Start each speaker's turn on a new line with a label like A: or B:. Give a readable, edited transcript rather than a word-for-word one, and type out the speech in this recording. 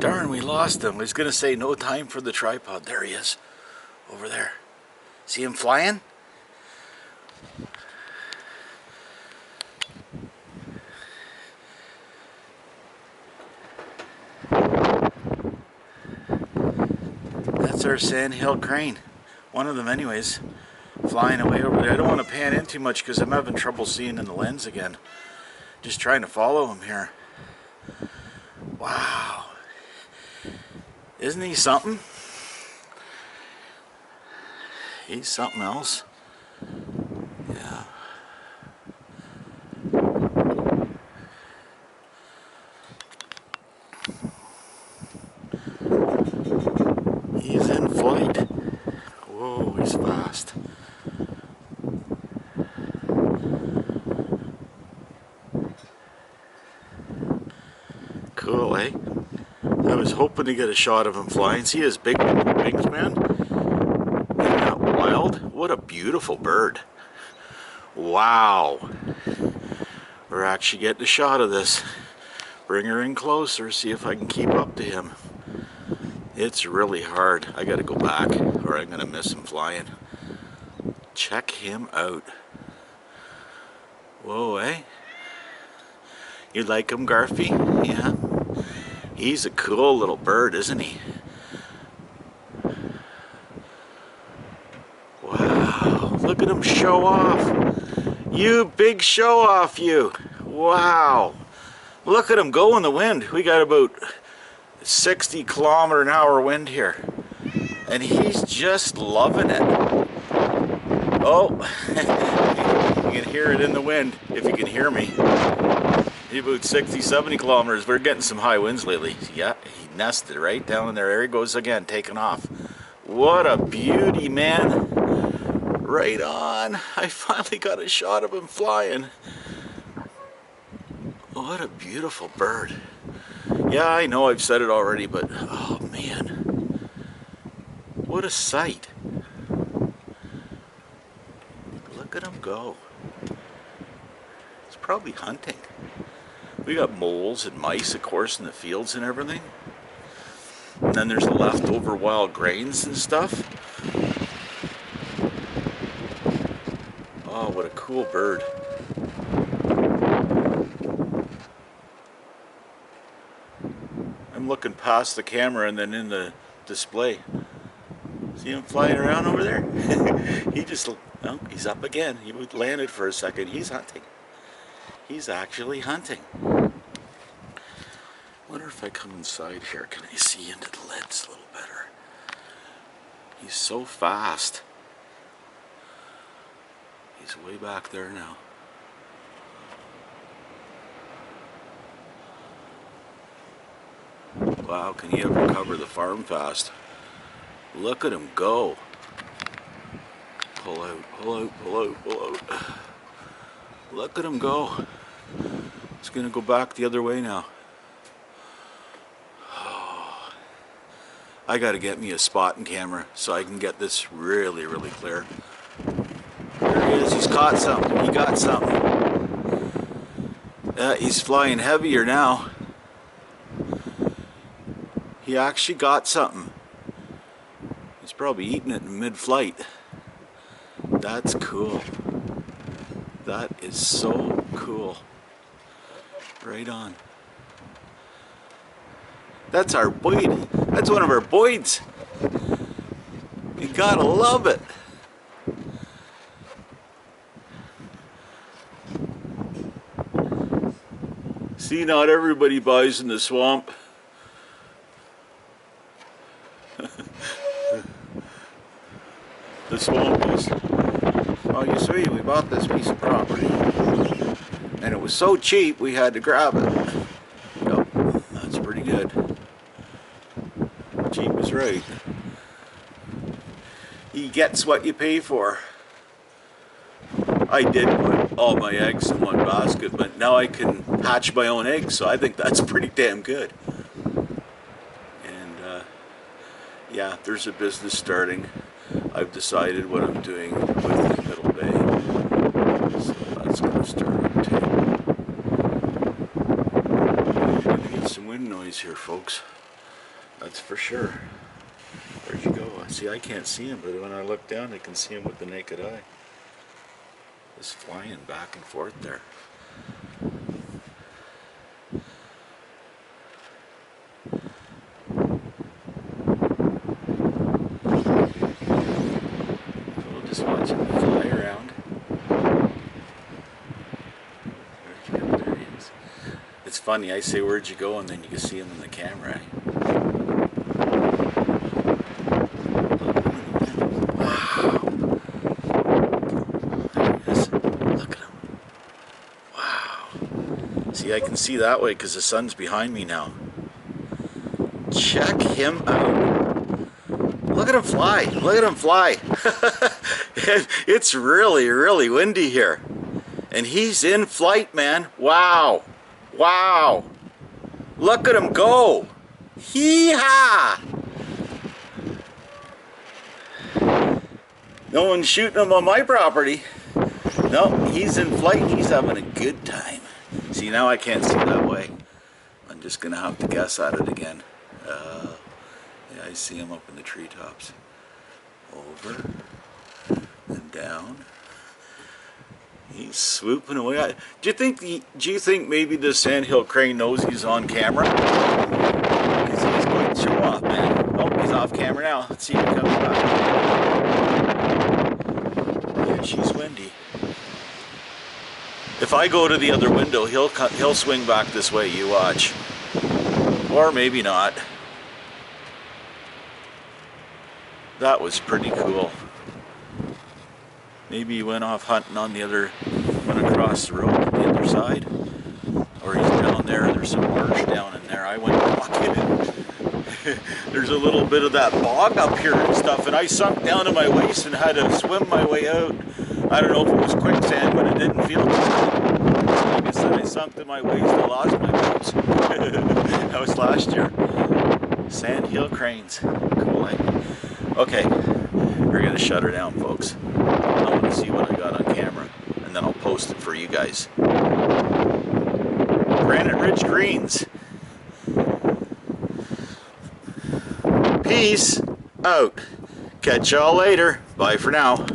A: Darn, we lost him. I was going to say no time for the tripod. There he is. Over there. See him flying? That's our SandHill crane. One of them anyways. Flying away over there. I don't want to pan in too much because I'm having trouble seeing in the lens again. Just trying to follow him here. Wow. Isn't he something? He's something else. Yeah. He's in flight. Whoa, he's fast. Cool, eh? I was hoping to get a shot of him flying. See his big wings, man? Isn't that wild? What a beautiful bird. Wow. We're actually getting a shot of this. Bring her in closer, see if I can keep up to him. It's really hard. I gotta go back or I'm gonna miss him flying. Check him out. Whoa, eh? You like him, Garfy? Yeah. He's a cool little bird, isn't he? Wow, look at him show off. You big show off, you. Wow. Look at him go in the wind. We got about 60-kilometer-an-hour wind here. And he's just loving it. Oh, you can hear it in the wind, if you can hear me. About 60, 70 kilometers. We're getting some high winds lately. Yeah, he nested right down in there. There he goes again, taking off. What a beauty, man. Right on. I finally got a shot of him flying. What a beautiful bird. Yeah, I know I've said it already, but oh man. What a sight. Look at him go. He's probably hunting. We got moles and mice, of course, in the fields and everything. And then there's the leftover wild grains and stuff. Oh, what a cool bird. I'm looking past the camera and then in the display. See him flying around over there? He just, oh, he's up again. He landed for a second. He's hunting. He's actually hunting. Wonder if I come inside here, can I see into the lens a little better? He's so fast. He's way back there now. Wow, can he ever cover the farm fast? Look at him go. Pull out, pull out, pull out, pull out. Look at him go. He's gonna go back the other way now. Oh, I gotta get me a spotting camera so I can get this really, really clear. There he is, he's caught something, he got something. He's flying heavier now. He actually got something. He's probably eating it in mid-flight. That's cool. That is so cool. Right on. That's our Boyd. That's one of our Boyds. You gotta love it. See, not everybody buys in the swamp. The swamp is, oh, you see, we bought this piece of property and it was so cheap we had to grab it. Yep, that's pretty good. Cheap is right. He gets what you pay for. I did put all my eggs in one basket, but now I can hatch my own eggs, so I think that's pretty damn good. And yeah, there's a business starting. I've decided what I'm doing with the Middle Bay, so that's going to start up too. I'm going to get some wind noise here, folks. that's for sure. Where'd you go? See, I can't see him, but when I look down, I can see him with the naked eye. Just flying back and forth there. So we'll just watch him fly around. Where'd you go? There he is. It's funny, I say where'd you go, and then you can see him in the camera. See, I can see that way because the sun's behind me now. Check him out. Look at him fly. Look at him fly. It's really, really windy here. And he's in flight, man. Wow. Wow. Look at him go. Hee-haw. No one's shooting him on my property. No, he's in flight. He's having a good time. See, now I can't see that way. I'm just going to have to guess at it again. Yeah, I see him up in the treetops. Over and down. He's swooping away. Do you think maybe the SandHill crane knows he's on camera? Because he's going to show off, man. Oh, he's off camera now. Let's see if he comes back. Yeah, she's windy. If I go to the other window, he'll swing back this way, you watch. Or maybe not. That was pretty cool. Maybe he went off hunting on went across the road to the other side. Or he's down there, there's some marsh down in there. I went walking. There's a little bit of that bog up here and stuff, and I sunk down to my waist and had to swim my way out. I don't know if it was quicksand, but it didn't feel good. Like I said, I sunk to my waist, I lost my boots. That was last year. SandHill cranes. Cool, eh? Okay, we're going to shut her down, folks. I want to see what I got on camera, and then I'll post it for you guys. Granite Ridge Greens. Peace out. Catch y'all later. Bye for now.